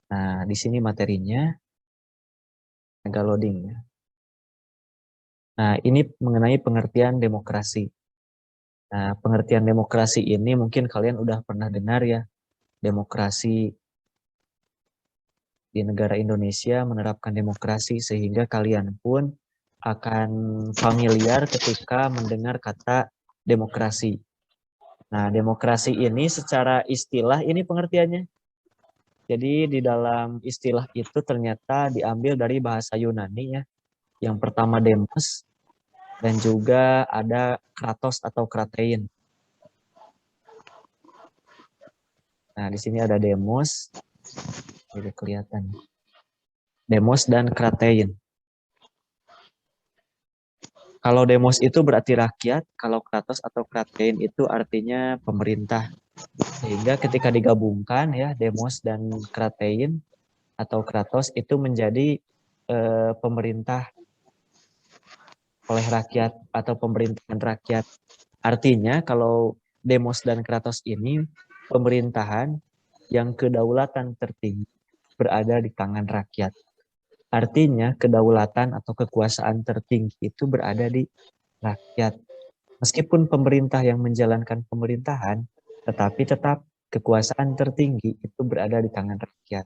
Nah, di sini materinya agak loading ya. Nah, ini mengenai pengertian demokrasi. Nah, pengertian demokrasi ini mungkin kalian udah pernah dengar ya. Demokrasi di negara Indonesia menerapkan demokrasi sehingga kalian pun akan familiar ketika mendengar kata demokrasi. Nah, demokrasi ini secara istilah ini pengertiannya. Jadi di dalam istilah itu ternyata diambil dari bahasa Yunani ya. Yang pertama demos dan juga ada kratos atau kratein. Nah, di sini ada demos, jadi kelihatan. Demos dan kratein. Kalau demos itu berarti rakyat, kalau kratos atau kratein itu artinya pemerintah. Sehingga ketika digabungkan ya demos dan kratein atau kratos itu menjadi pemerintah oleh rakyat atau pemerintahan rakyat. Artinya kalau demos dan kratos ini pemerintahan yang kedaulatan tertinggi berada di tangan rakyat. Artinya kedaulatan atau kekuasaan tertinggi itu berada di rakyat. Meskipun pemerintah yang menjalankan pemerintahan, tetapi tetap kekuasaan tertinggi itu berada di tangan rakyat.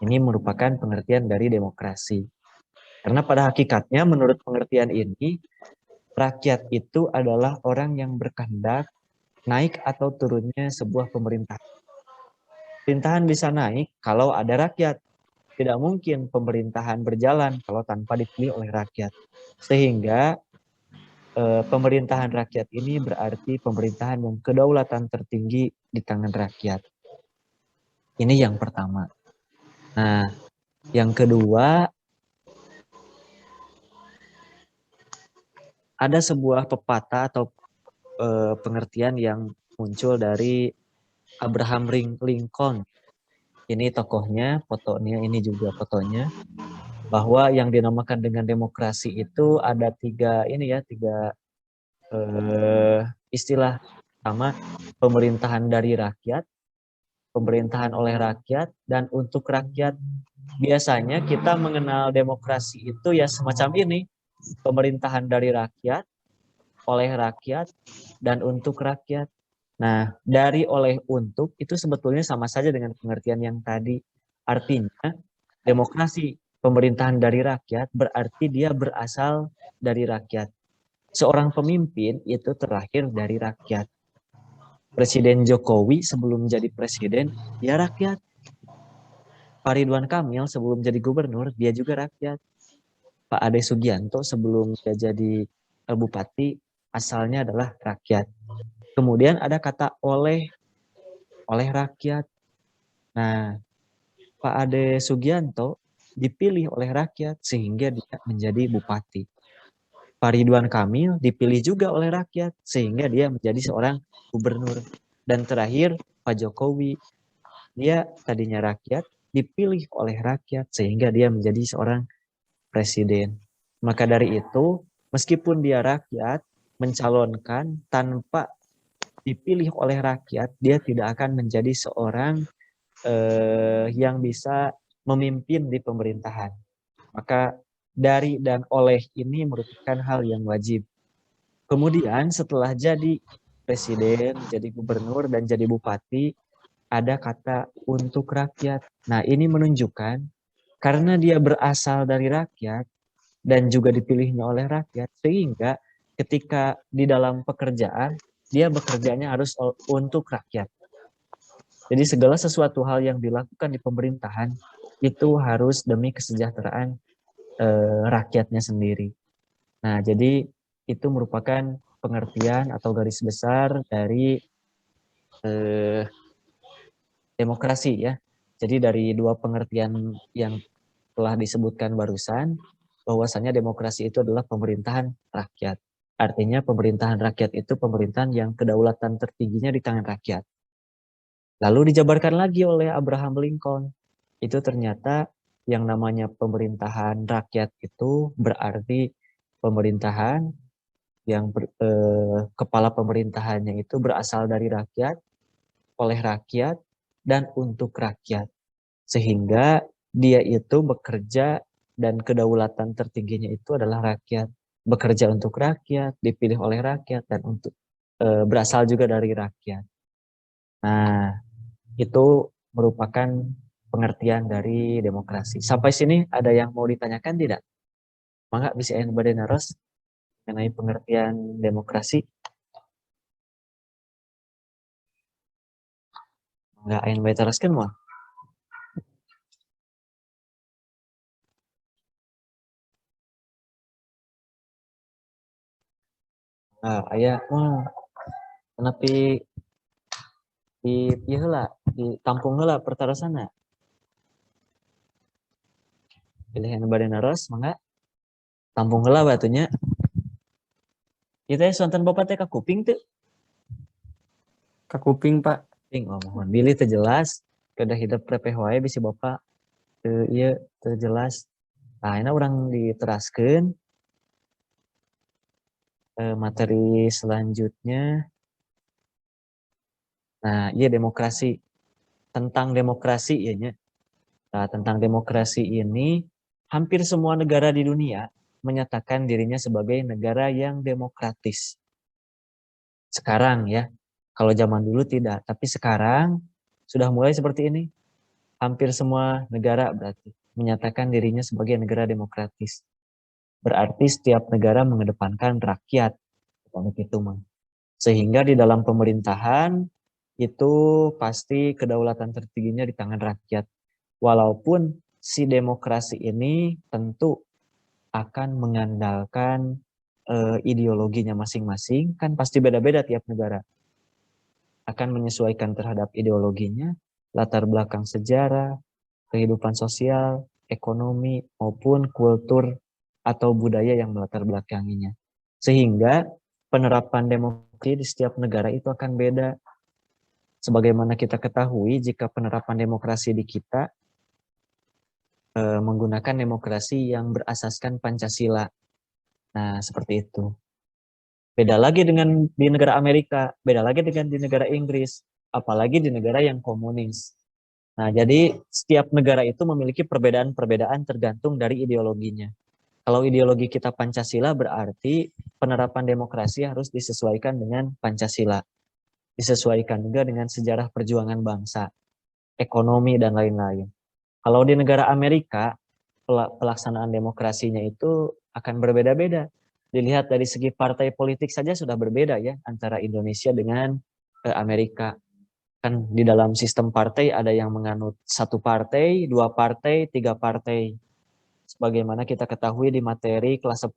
Ini merupakan pengertian dari demokrasi. Karena pada hakikatnya menurut pengertian ini, rakyat itu adalah orang yang berkehendak naik atau turunnya sebuah pemerintahan. Pemerintahan bisa naik kalau ada rakyat. Tidak mungkin pemerintahan berjalan kalau tanpa dipilih oleh rakyat. Sehingga pemerintahan rakyat ini berarti pemerintahan yang kedaulatan tertinggi di tangan rakyat. Ini yang pertama. Nah, yang kedua, ada sebuah pepatah atau pengertian yang muncul dari Abraham Lincoln. Ini tokohnya, fotonya ini juga fotonya. Bahwa yang dinamakan dengan demokrasi itu ada tiga istilah. Pertama, pemerintahan dari rakyat, pemerintahan oleh rakyat, dan untuk rakyat. Biasanya kita mengenal demokrasi itu ya semacam ini, pemerintahan dari rakyat, oleh rakyat, dan untuk rakyat. Nah, dari oleh untuk itu sebetulnya sama saja dengan pengertian yang tadi. Artinya, demokrasi pemerintahan dari rakyat berarti dia berasal dari rakyat. Seorang pemimpin itu terlahir dari rakyat. Presiden Jokowi sebelum jadi presiden, dia rakyat. Pak Ridwan Kamil sebelum jadi gubernur, dia juga rakyat. Pak Ade Sugianto sebelum dia jadi bupati, asalnya adalah rakyat. Kemudian ada kata oleh rakyat. Nah, Pak Ade Sugianto dipilih oleh rakyat sehingga dia menjadi bupati. Pak Ridwan Kamil dipilih juga oleh rakyat sehingga dia menjadi seorang gubernur. Dan terakhir Pak Jokowi, dia tadinya rakyat, dipilih oleh rakyat sehingga dia menjadi seorang presiden. Maka dari itu, meskipun dia rakyat, mencalonkan tanpa dipilih oleh rakyat, dia tidak akan menjadi seorang yang bisa memimpin di pemerintahan. Maka dari dan oleh ini merupakan hal yang wajib. Kemudian setelah jadi presiden, jadi gubernur, dan jadi bupati, ada kata untuk rakyat. Nah, ini menunjukkan karena dia berasal dari rakyat dan juga dipilihnya oleh rakyat, sehingga ketika di dalam pekerjaan, dia bekerjanya harus untuk rakyat. Jadi segala sesuatu hal yang dilakukan di pemerintahan itu harus demi kesejahteraan rakyatnya sendiri. Nah, jadi itu merupakan pengertian atau garis besar dari demokrasi ya. Jadi dari dua pengertian yang telah disebutkan barusan, bahwasanya demokrasi itu adalah pemerintahan rakyat. Artinya pemerintahan rakyat itu pemerintahan yang kedaulatan tertingginya di tangan rakyat. Lalu dijabarkan lagi oleh Abraham Lincoln. Itu ternyata yang namanya pemerintahan rakyat itu berarti pemerintahan yang kepala pemerintahannya itu berasal dari rakyat, oleh rakyat, dan untuk rakyat. Sehingga dia itu bekerja dan kedaulatan tertingginya itu adalah rakyat. Bekerja untuk rakyat, dipilih oleh rakyat, dan untuk berasal juga dari rakyat. Nah, itu merupakan pengertian dari demokrasi. Sampai sini ada yang mau ditanyakan tidak? Maka bisa yang Badenaros mengenai pengertian demokrasi. Enggak yang teruskan mau. Nah, ayah mah kenapa di heula, di tampung heula perkara sana. Pilihan Badenaros mangga tampung heula batunya. Kita sonten bapak teh ka kuping tuh. Ka kuping, Pak. Kuping, oh mohon. Bilih teh jelas. Kedah hidup prepeh wae bisi bapak. Teu ieu teu jelas. Nah, ini orang diteraskan materi selanjutnya. Nah, iya demokrasi. Tentang demokrasi ya. Nah, tentang demokrasi ini, hampir semua negara di dunia menyatakan dirinya sebagai negara yang demokratis. Sekarang ya, kalau zaman dulu tidak. Tapi sekarang sudah mulai seperti ini. Hampir semua negara berarti menyatakan dirinya sebagai negara demokratis. Berarti setiap negara mengedepankan rakyat. Itu mah. Sehingga di dalam pemerintahan itu pasti kedaulatan tertingginya di tangan rakyat. Walaupun si demokrasi ini tentu akan mengandalkan ideologinya masing-masing, kan pasti beda-beda tiap negara. Akan menyesuaikan terhadap ideologinya, latar belakang sejarah, kehidupan sosial, ekonomi, maupun kultur atau budaya yang melatar belakanginya. Sehingga penerapan demokrasi di setiap negara itu akan beda. Sebagaimana kita ketahui, jika penerapan demokrasi di kita menggunakan demokrasi yang berasaskan Pancasila. Nah, seperti itu. Beda lagi dengan di negara Amerika, beda lagi dengan di negara Inggris, apalagi di negara yang komunis. Nah, jadi setiap negara itu memiliki perbedaan-perbedaan tergantung dari ideologinya. Kalau ideologi kita Pancasila berarti penerapan demokrasi harus disesuaikan dengan Pancasila. Disesuaikan juga dengan sejarah perjuangan bangsa, ekonomi, dan lain-lain. Kalau di negara Amerika, pelaksanaan demokrasinya itu akan berbeda-beda. Dilihat dari segi partai politik saja sudah berbeda ya antara Indonesia dengan Amerika. Kan di dalam sistem partai ada yang menganut satu partai, dua partai, tiga partai. Sebagaimana kita ketahui di materi kelas 10,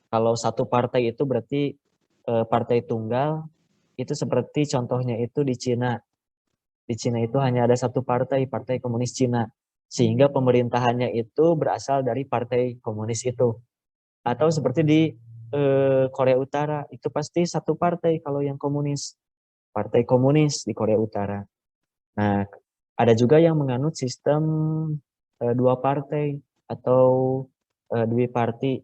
kalau satu partai itu berarti partai tunggal, itu seperti contohnya itu di Cina. Di Cina itu hanya ada satu partai, Partai Komunis Cina. Sehingga pemerintahannya itu berasal dari Partai Komunis itu. Atau seperti di Korea Utara, itu pasti satu partai kalau yang komunis. Partai Komunis di Korea Utara. Nah, ada juga yang menganut sistem dua partai atau dua parti.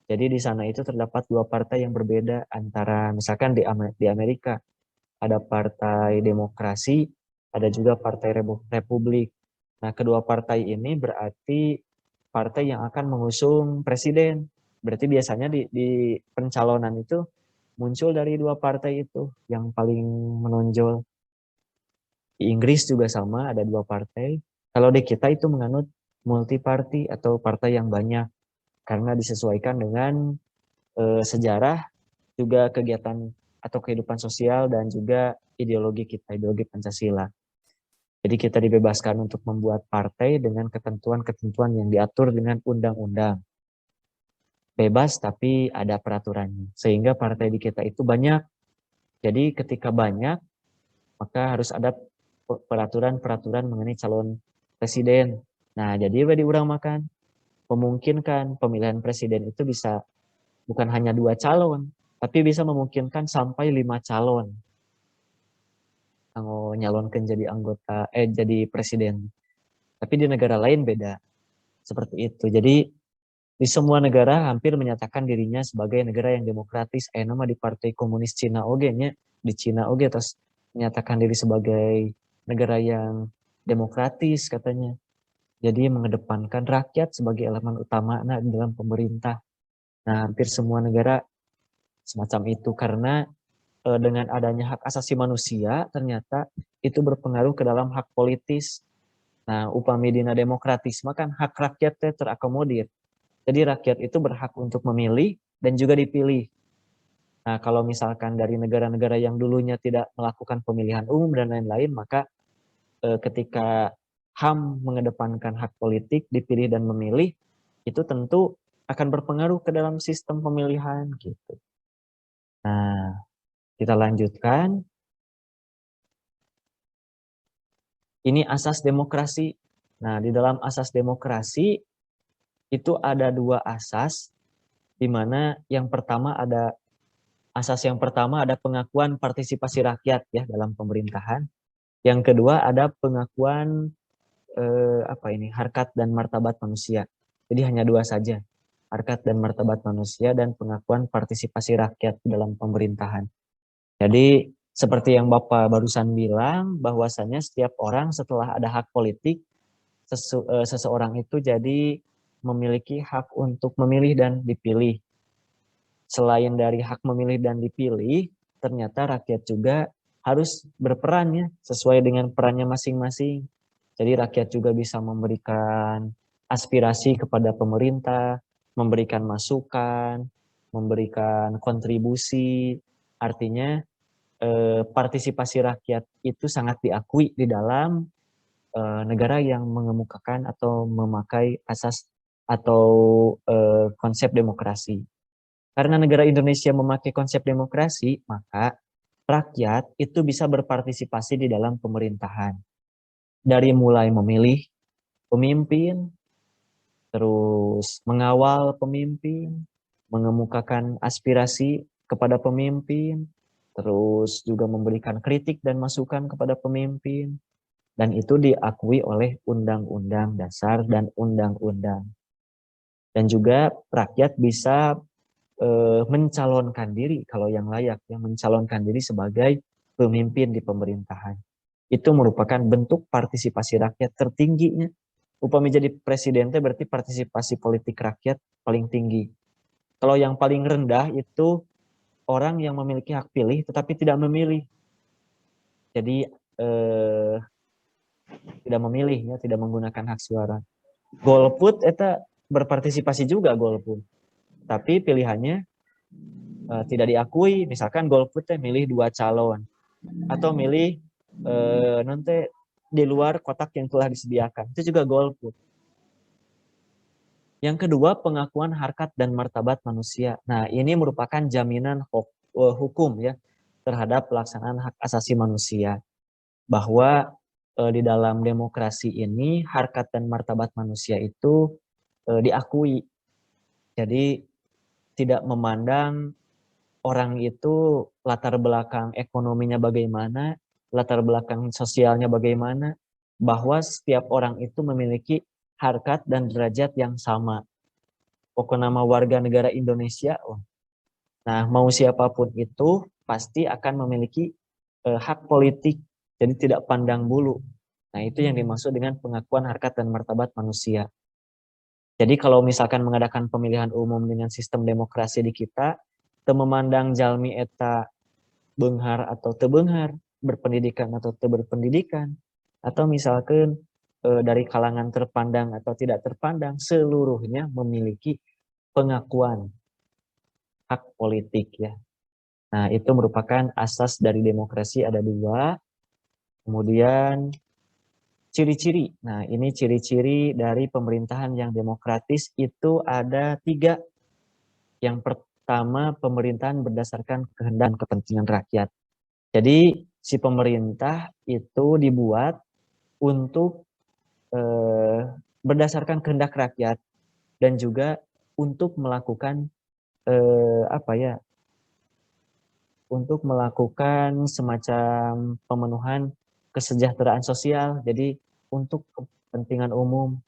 Jadi di sana itu terdapat dua partai yang berbeda antara misalkan di Amerika ada Partai Demokrasi, ada juga Partai Republik. Nah, kedua partai ini berarti partai yang akan mengusung presiden. Berarti biasanya di pencalonan itu muncul dari dua partai itu yang paling menonjol. Di Inggris juga sama, ada dua partai. Kalau di kita itu menganut multi party atau partai yang banyak karena disesuaikan dengan sejarah, juga kegiatan atau kehidupan sosial dan juga ideologi kita, ideologi Pancasila. Jadi kita dibebaskan untuk membuat partai dengan ketentuan-ketentuan yang diatur dengan undang-undang. Bebas tapi ada peraturannya. Sehingga partai di kita itu banyak. Jadi ketika banyak, maka harus ada peraturan-peraturan mengenai calon presiden. Nah, jadi di urang makan memungkinkan pemilihan presiden itu bisa bukan hanya 2 calon, tapi bisa memungkinkan sampai 5 calon. Kanggo nyalonkan jadi jadi presiden. Tapi di negara lain beda. Seperti itu. Jadi di semua negara hampir menyatakan dirinya sebagai negara yang demokratis. Nama di Partai Komunis Cina oge nya, di Cina oge terus menyatakan diri sebagai negara yang demokratis katanya. Jadi mengedepankan rakyat sebagai elemen utama dalam pemerintah. Nah, hampir semua negara semacam itu karena dengan adanya hak asasi manusia ternyata itu berpengaruh ke dalam hak politis. Nah, upami dina demokratisme kan hak rakyat terakomodir. Jadi rakyat itu berhak untuk memilih dan juga dipilih. Nah, kalau misalkan dari negara-negara yang dulunya tidak melakukan pemilihan umum dan lain-lain, maka ketika HAM mengedepankan hak politik, dipilih dan memilih, itu tentu akan berpengaruh ke dalam sistem pemilihan gitu. Nah, kita lanjutkan. Ini asas demokrasi. Nah, di dalam asas demokrasi itu ada dua asas, di mana yang pertama ada asas yang pertama ada pengakuan partisipasi rakyat ya dalam pemerintahan. Yang kedua ada pengakuan harkat dan martabat manusia. Jadi hanya dua saja, harkat dan martabat manusia dan pengakuan partisipasi rakyat dalam pemerintahan. Jadi seperti yang Bapak barusan bilang, bahwasannya setiap orang setelah ada hak politik, seseorang itu jadi memiliki hak untuk memilih dan dipilih. Selain dari hak memilih dan dipilih, ternyata rakyat juga harus berperan ya, sesuai dengan perannya masing-masing. Jadi rakyat juga bisa memberikan aspirasi kepada pemerintah, memberikan masukan, memberikan kontribusi. Artinya partisipasi rakyat itu sangat diakui di dalam negara yang mengemukakan atau memakai asas atau konsep demokrasi. Karena negara Indonesia memakai konsep demokrasi, maka rakyat itu bisa berpartisipasi di dalam pemerintahan. Dari mulai memilih pemimpin, terus mengawal pemimpin, mengemukakan aspirasi kepada pemimpin, terus juga memberikan kritik dan masukan kepada pemimpin, dan itu diakui oleh Undang-Undang Dasar dan Undang-Undang. Dan juga rakyat bisa mencalonkan diri kalau yang layak, yang mencalonkan diri sebagai pemimpin di pemerintahan. Itu merupakan bentuk partisipasi rakyat tertingginya. Upami jadi presiden berarti partisipasi politik rakyat paling tinggi. Kalau yang paling rendah itu orang yang memiliki hak pilih tetapi tidak memilih. Jadi tidak memilih ya, tidak menggunakan hak suara. Golput itu berpartisipasi juga golput. Tapi pilihannya tidak diakui. Misalkan golput milih 2 calon atau milih nanti di luar kotak yang telah disediakan. Itu juga golput. Yang kedua, pengakuan harkat dan martabat manusia. Nah, ini merupakan jaminan hukum ya terhadap pelaksanaan hak asasi manusia. Bahwa di dalam demokrasi ini harkat dan martabat manusia itu diakui. Jadi tidak memandang orang itu latar belakang ekonominya bagaimana, latar belakang sosialnya bagaimana, bahwa setiap orang itu memiliki harkat dan derajat yang sama. Pokoknya nama warga negara Indonesia, nah mau siapapun itu pasti akan memiliki hak politik, jadi tidak pandang bulu. Nah itu yang dimaksud dengan pengakuan harkat dan martabat manusia. Jadi kalau misalkan mengadakan pemilihan umum dengan sistem demokrasi di kita, memandang jalmi eta beunghar atau teu beunghar, berpendidikan atau teu berpendidikan, atau misalkan dari kalangan terpandang atau tidak terpandang, seluruhnya memiliki pengakuan hak politik ya. Nah itu merupakan asas dari demokrasi ada 2. Kemudian ciri-ciri. Nah ini ciri-ciri dari pemerintahan yang demokratis itu ada 3. Yang pertama, pemerintahan berdasarkan kehendak dan kepentingan rakyat. Jadi si pemerintah itu dibuat untuk berdasarkan kehendak rakyat dan juga untuk melakukan untuk melakukan semacam pemenuhan kesejahteraan sosial. Jadi untuk kepentingan umum.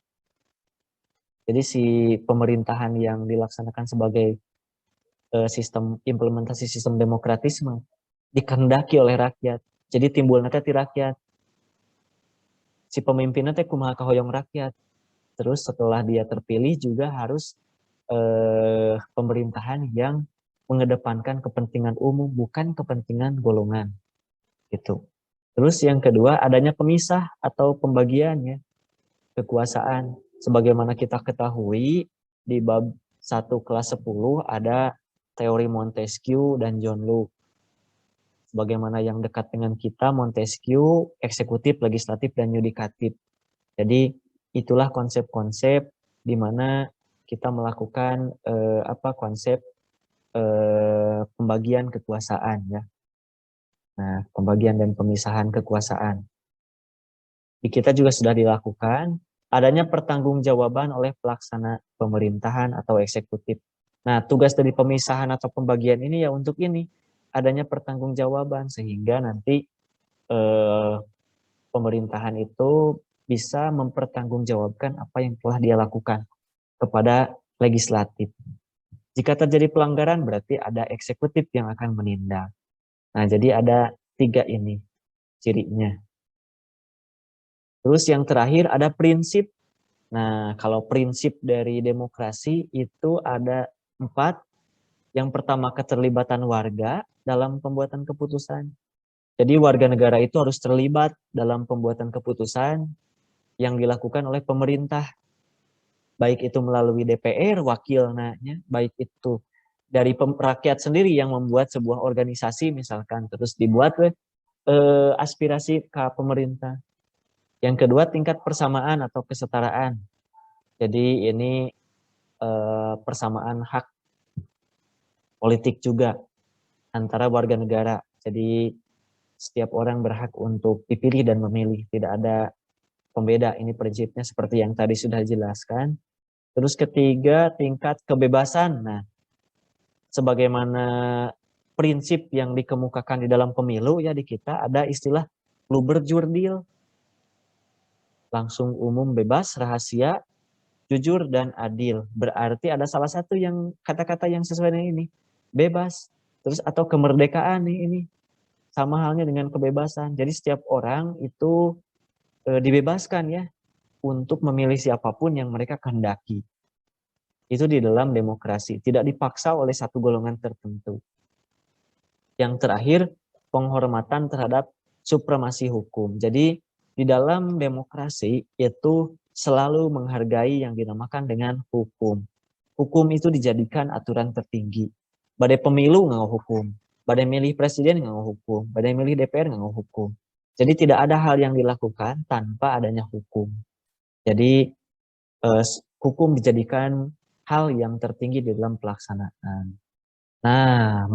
Jadi si pemerintahan yang dilaksanakan sebagai implementasi sistem demokratisme dikehendaki oleh rakyat. Jadi timbul nanti rakyat. si pemimpinnya teh kumaha kahoyong rakyat. Terus setelah dia terpilih juga harus pemerintahan yang mengedepankan kepentingan umum, bukan kepentingan golongan. Gitu. Terus yang kedua, adanya pemisah atau pembagiannya kekuasaan. Sebagaimana kita ketahui, di bab 1 kelas 10 ada teori Montesquieu dan John Locke. Sebagaimana yang dekat dengan kita, Montesquieu, eksekutif, legislatif, dan yudikatif. Jadi itulah konsep-konsep di mana kita melakukan konsep pembagian kekuasaan ya. Nah, pembagian dan pemisahan kekuasaan. Di kita juga sudah dilakukan adanya pertanggungjawaban oleh pelaksana pemerintahan atau eksekutif. Nah, tugas dari pemisahan atau pembagian ini ya untuk ini, adanya pertanggungjawaban sehingga nanti pemerintahan itu bisa mempertanggungjawabkan apa yang telah dia lakukan kepada legislatif. Jika terjadi pelanggaran berarti ada eksekutif yang akan menindak. Nah, jadi ada 3 ini cirinya. Terus yang terakhir ada prinsip. Nah, kalau prinsip dari demokrasi itu ada 4. Yang pertama, keterlibatan warga dalam pembuatan keputusan. Jadi warga negara itu harus terlibat dalam pembuatan keputusan yang dilakukan oleh pemerintah. Baik itu melalui DPR, wakilnya, baik itu dari rakyat sendiri yang membuat sebuah organisasi misalkan, terus dibuat aspirasi ke pemerintah. Yang kedua, tingkat persamaan atau kesetaraan. Jadi ini persamaan hak politik juga antara warga negara. Jadi setiap orang berhak untuk dipilih dan memilih, tidak ada pembeda. Ini prinsipnya seperti yang tadi sudah dijelaskan. Terus ketiga, tingkat kebebasan. Nah, sebagaimana prinsip yang dikemukakan di dalam pemilu ya di kita ada istilah luber jurdil. Langsung, umum, bebas, rahasia, jujur, dan adil. Berarti ada salah satu yang kata-kata yang sesuai dengan ini. Bebas. Terus atau kemerdekaan nih ini. Sama halnya dengan kebebasan. Jadi setiap orang itu dibebaskan ya untuk memilih siapapun yang mereka kehendaki. Itu di dalam demokrasi, tidak dipaksa oleh satu golongan tertentu. Yang terakhir, penghormatan terhadap supremasi hukum. Jadi di dalam demokrasi itu selalu menghargai yang dinamakan dengan hukum. Hukum itu dijadikan aturan tertinggi. Badai pemilu nggak hukum, badai milih presiden nggak hukum, badai milih DPR nggak hukum. Jadi tidak ada hal yang dilakukan tanpa adanya hukum. Jadi hukum dijadikan hal yang tertinggi di dalam pelaksanaan. Nah,